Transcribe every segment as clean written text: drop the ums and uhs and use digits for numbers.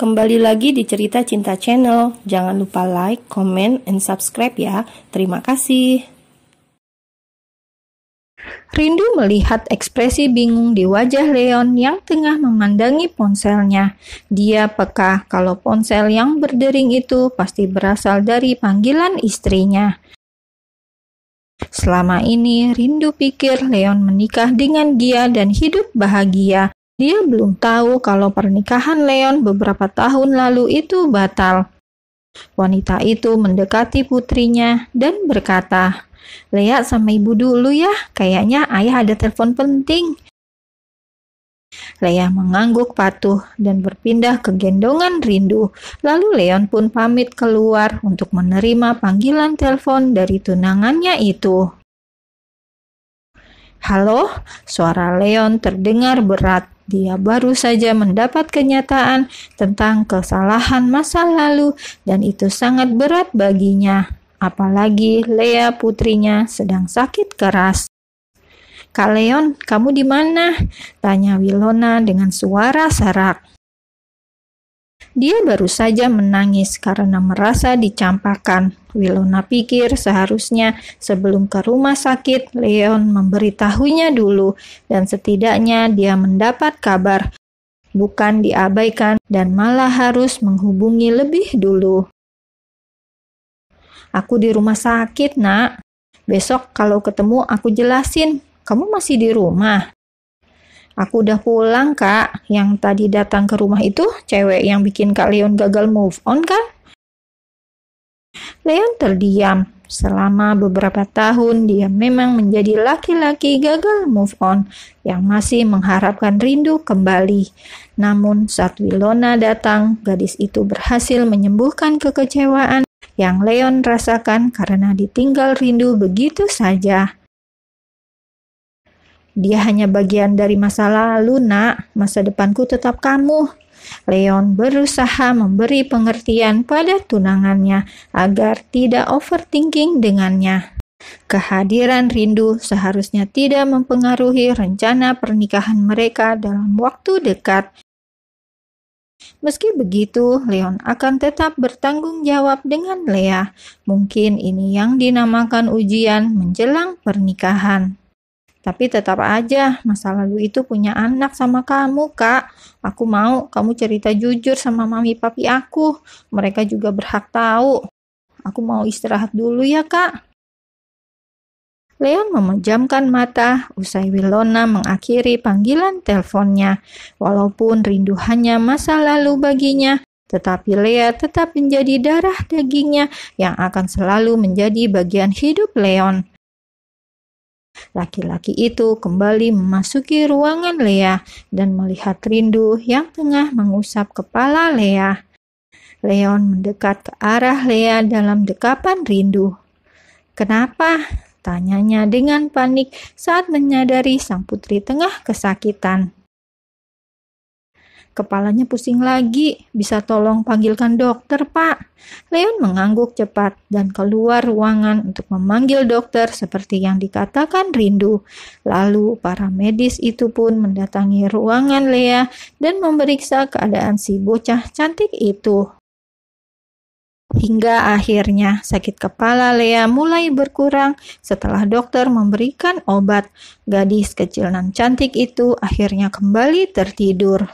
Kembali lagi di Cerita Cinta Channel. Jangan lupa like, comment, and subscribe ya. Terima kasih. Rindu melihat ekspresi bingung di wajah Leon yang tengah memandangi ponselnya. Dia peka kalau ponsel yang berdering itu pasti berasal dari panggilan istrinya. Selama ini Rindu pikir Leon menikah dengan Gia dan hidup bahagia. Dia belum tahu kalau pernikahan Leon beberapa tahun lalu itu batal. Wanita itu mendekati putrinya dan berkata, "Lea sama ibu dulu ya, kayaknya ayah ada telepon penting." Lea mengangguk patuh dan berpindah ke gendongan Rindu. Lalu Leon pun pamit keluar untuk menerima panggilan telepon dari tunangannya itu. "Halo," suara Leon terdengar berat. Dia baru saja mendapat kenyataan tentang kesalahan masa lalu dan itu sangat berat baginya. Apalagi Lea putrinya sedang sakit keras. "Kak Leon, kamu di mana?" tanya Wilona dengan suara serak. Dia baru saja menangis karena merasa dicampakkan. Wilona pikir seharusnya sebelum ke rumah sakit, Leon memberitahunya dulu dan setidaknya dia mendapat kabar, bukan diabaikan dan malah harus menghubungi lebih dulu. "Aku di rumah sakit, Nak. Besok kalau ketemu aku jelasin. Kamu masih di rumah?" "Aku udah pulang, Kak. Yang tadi datang ke rumah itu cewek yang bikin Kak Leon gagal move on kan?" Leon terdiam. Selama beberapa tahun dia memang menjadi laki-laki gagal move on yang masih mengharapkan Rindu kembali. Namun saat Wilona datang, gadis itu berhasil menyembuhkan kekecewaan yang Leon rasakan karena ditinggal Rindu begitu saja. "Dia hanya bagian dari masa lalu, Nak. Masa depanku tetap kamu." Leon berusaha memberi pengertian pada tunangannya agar tidak overthinking dengannya. Kehadiran Rindu seharusnya tidak mempengaruhi rencana pernikahan mereka dalam waktu dekat. Meski begitu, Leon akan tetap bertanggung jawab dengan Lea. Mungkin ini yang dinamakan ujian menjelang pernikahan. "Tapi tetap aja, masa lalu itu punya anak sama kamu, Kak. Aku mau kamu cerita jujur sama mami papi aku. Mereka juga berhak tahu. Aku mau istirahat dulu ya, Kak." Leon memejamkan mata usai Wilona mengakhiri panggilan teleponnya. Walaupun Rindu hanya masa lalu baginya, tetapi Lea tetap menjadi darah dagingnya yang akan selalu menjadi bagian hidup Leon. Laki-laki itu kembali memasuki ruangan Lea dan melihat Rindu yang tengah mengusap kepala Lea. Leon mendekat ke arah Lea dalam dekapan Rindu. "Kenapa?" tanyanya dengan panik saat menyadari sang putri tengah kesakitan. "Kepalanya pusing lagi. Bisa tolong panggilkan dokter, Pak?" Leon mengangguk cepat dan keluar ruangan untuk memanggil dokter seperti yang dikatakan Rindu. Lalu para medis itu pun mendatangi ruangan Lea dan memeriksa keadaan si bocah cantik itu. Hingga akhirnya sakit kepala Lea mulai berkurang setelah dokter memberikan obat. Gadis kecil dan cantik itu akhirnya kembali tertidur.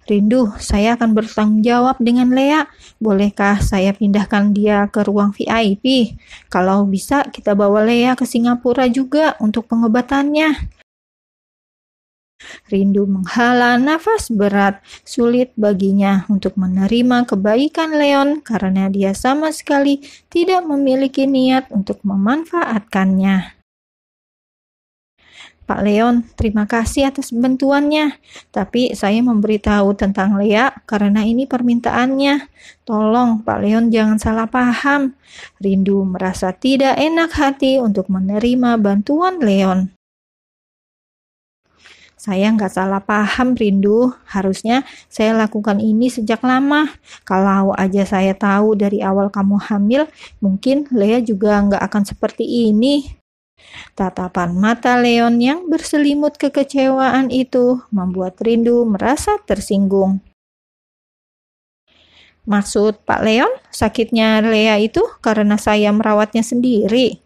"Rindu, saya akan bertanggung jawab dengan Lea. Bolehkah saya pindahkan dia ke ruang VIP? Kalau bisa kita bawa Lea ke Singapura juga untuk pengobatannya." Rindu menghela nafas berat. Sulit baginya untuk menerima kebaikan Leon karena dia sama sekali tidak memiliki niat untuk memanfaatkannya. "Pak Leon, terima kasih atas bantuannya. Tapi saya memberitahu tentang Lea karena ini permintaannya. Tolong Pak Leon jangan salah paham." Rindu merasa tidak enak hati untuk menerima bantuan Leon. "Saya nggak salah paham, Rindu. Harusnya saya lakukan ini sejak lama. Kalau aja saya tahu dari awal kamu hamil, mungkin Lea juga nggak akan seperti ini." Tatapan mata Leon yang berselimut kekecewaan itu membuat Rindu merasa tersinggung. Maksud Pak Leon, sakitnya Lea itu karena saya merawatnya sendiri.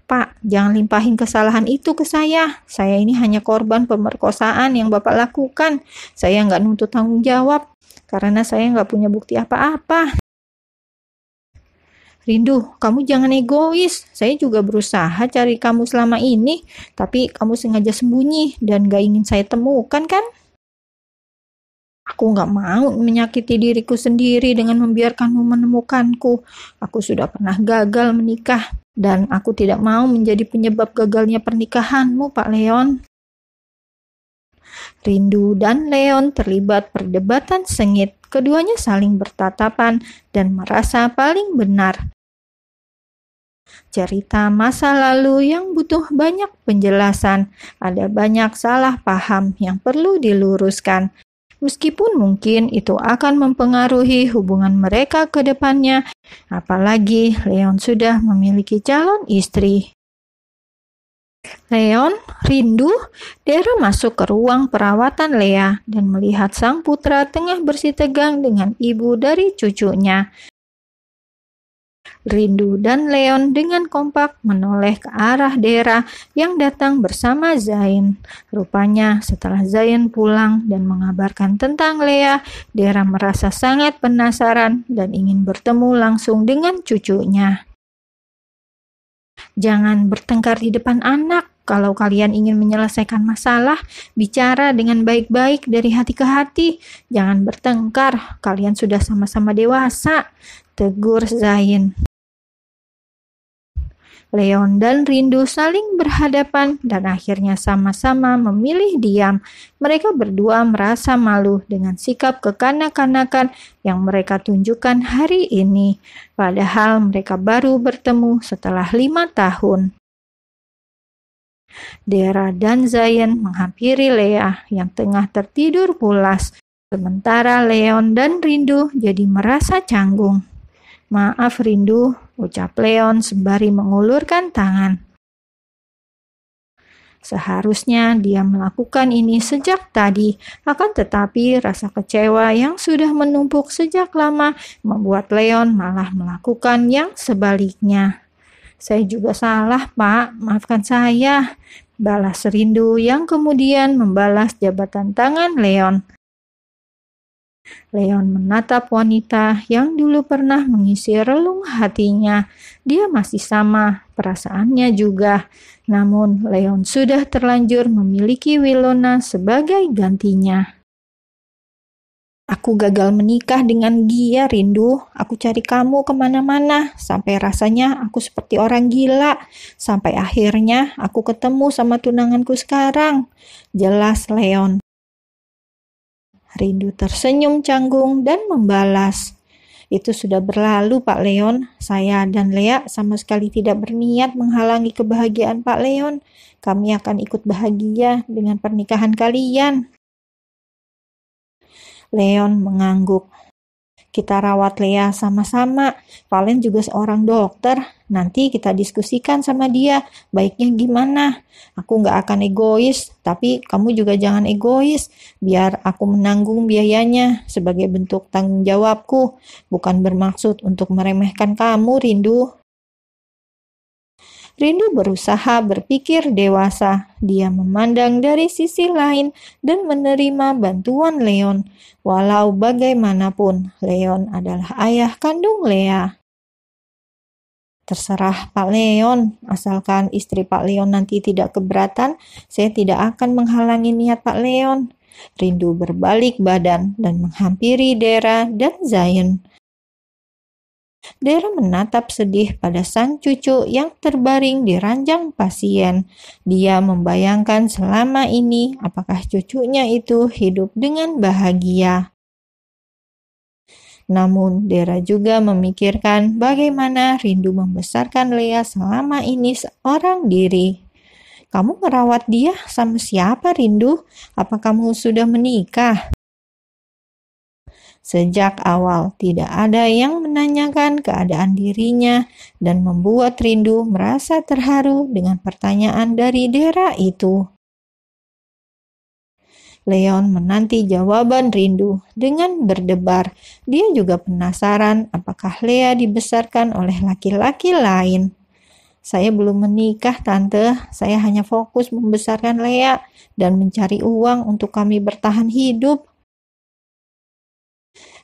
Pak, jangan limpahin kesalahan itu ke saya. Saya ini hanya korban pemerkosaan yang Bapak lakukan. Saya nggak nuntut tanggung jawab karena saya nggak punya bukti apa-apa. Rindu, kamu jangan egois. Saya juga berusaha cari kamu selama ini, tapi kamu sengaja sembunyi dan gak ingin saya temukan kan? Aku gak mau menyakiti diriku sendiri dengan membiarkanmu menemukanku. Aku sudah pernah gagal menikah, dan aku tidak mau menjadi penyebab gagalnya pernikahanmu, Pak Leon. Rindu dan Leon terlibat perdebatan sengit. Keduanya saling bertatapan dan merasa paling benar. Cerita masa lalu yang butuh banyak penjelasan. Ada banyak salah paham yang perlu diluruskan. Meskipun mungkin itu akan mempengaruhi hubungan mereka ke depannya, apalagi Leon sudah memiliki calon istri. Leon, Rindu, Dara masuk ke ruang perawatan Lea dan melihat sang putra tengah bersitegang dengan ibu dari cucunya. Rindu dan Leon dengan kompak menoleh ke arah Dara yang datang bersama Zain. Rupanya setelah Zain pulang dan mengabarkan tentang Lea, Dara merasa sangat penasaran dan ingin bertemu langsung dengan cucunya. Jangan bertengkar di depan anak. Kalau kalian ingin menyelesaikan masalah, bicara dengan baik-baik dari hati ke hati. Jangan bertengkar, kalian sudah sama-sama dewasa, tegur Zain. Leon dan Rindu saling berhadapan dan akhirnya sama-sama memilih diam. Mereka berdua merasa malu dengan sikap kekanak-kanakan yang mereka tunjukkan hari ini. Padahal mereka baru bertemu setelah 5 tahun. Dara dan Zain menghampiri Lea yang tengah tertidur pulas. Sementara Leon dan Rindu jadi merasa canggung. Maaf Rindu, ucap Leon sembari mengulurkan tangan. Seharusnya dia melakukan ini sejak tadi, akan tetapi rasa kecewa yang sudah menumpuk sejak lama membuat Leon malah melakukan yang sebaliknya. Saya juga salah, Pak, maafkan saya, balas Rindu yang kemudian membalas jabatan tangan Leon. Leon menatap wanita yang dulu pernah mengisi relung hatinya. Dia masih sama, perasaannya juga. Namun Leon sudah terlanjur memiliki Wilona sebagai gantinya. Aku gagal menikah dengan dia, Rindu. Aku cari kamu kemana-mana, sampai rasanya aku seperti orang gila. Sampai akhirnya aku ketemu sama tunanganku sekarang. Jelas Leon. Rindu tersenyum canggung dan membalas, "Itu sudah berlalu, Pak Leon. Saya dan Lea sama sekali tidak berniat menghalangi kebahagiaan Pak Leon. Kami akan ikut bahagia dengan pernikahan kalian." Leon mengangguk. "Kita rawat Lea sama-sama. Valen juga seorang dokter. Nanti kita diskusikan sama dia. Baiknya gimana? Aku gak akan egois, tapi kamu juga jangan egois. Biar aku menanggung biayanya sebagai bentuk tanggung jawabku. Bukan bermaksud untuk meremehkan kamu, Rindu." Rindu berusaha berpikir dewasa. Dia memandang dari sisi lain dan menerima bantuan Leon. Walau bagaimanapun, Leon adalah ayah kandung Lea. "Terserah Pak Leon, asalkan istri Pak Leon nanti tidak keberatan, saya tidak akan menghalangi niat Pak Leon." Rindu berbalik badan dan menghampiri Dara dan Zain. Dara menatap sedih pada sang cucu yang terbaring di ranjang pasien. Dia membayangkan selama ini apakah cucunya itu hidup dengan bahagia. Namun Dara juga memikirkan bagaimana Rindu membesarkan Lea selama ini seorang diri. "Kamu merawat dia sama siapa, Rindu? Apa kamu sudah menikah?" Sejak awal tidak ada yang menanyakan keadaan dirinya dan membuat Rindu merasa terharu dengan pertanyaan dari Dara itu. Leon menanti jawaban rindu dengan berdebar. Dia juga penasaran apakah Lea dibesarkan oleh laki-laki lain. Saya belum menikah, Tante. Saya hanya fokus membesarkan Lea dan mencari uang untuk kami bertahan hidup.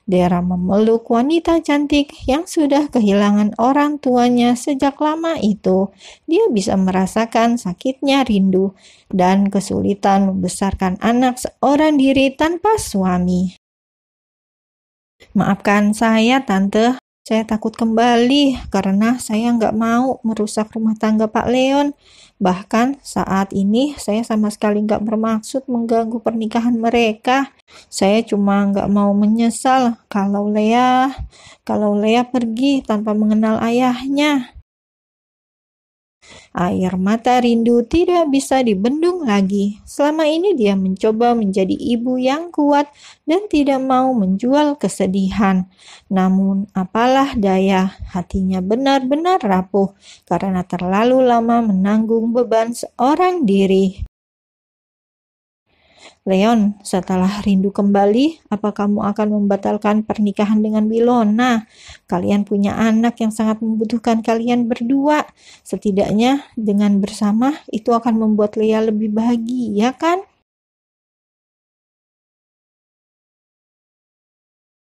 Dera memeluk wanita cantik yang sudah kehilangan orang tuanya sejak lama itu. Dia bisa merasakan sakitnya rindu dan kesulitan membesarkan anak seorang diri tanpa suami. Maafkan saya, Tante. Saya takut kembali karena saya nggak mau merusak rumah tangga Pak Leon. Bahkan saat ini saya sama sekali nggak bermaksud mengganggu pernikahan mereka. Saya cuma nggak mau menyesal kalau Lea pergi tanpa mengenal ayahnya. Air mata rindu tidak bisa dibendung lagi. Selama ini dia mencoba menjadi ibu yang kuat dan tidak mau menjual kesedihan. Namun apalah daya, hatinya benar-benar rapuh karena terlalu lama menanggung beban seorang diri. Leon, setelah rindu kembali, apa kamu akan membatalkan pernikahan dengan Wilona? Kalian punya anak yang sangat membutuhkan kalian berdua. Setidaknya dengan bersama itu akan membuat Lea lebih bahagia, kan?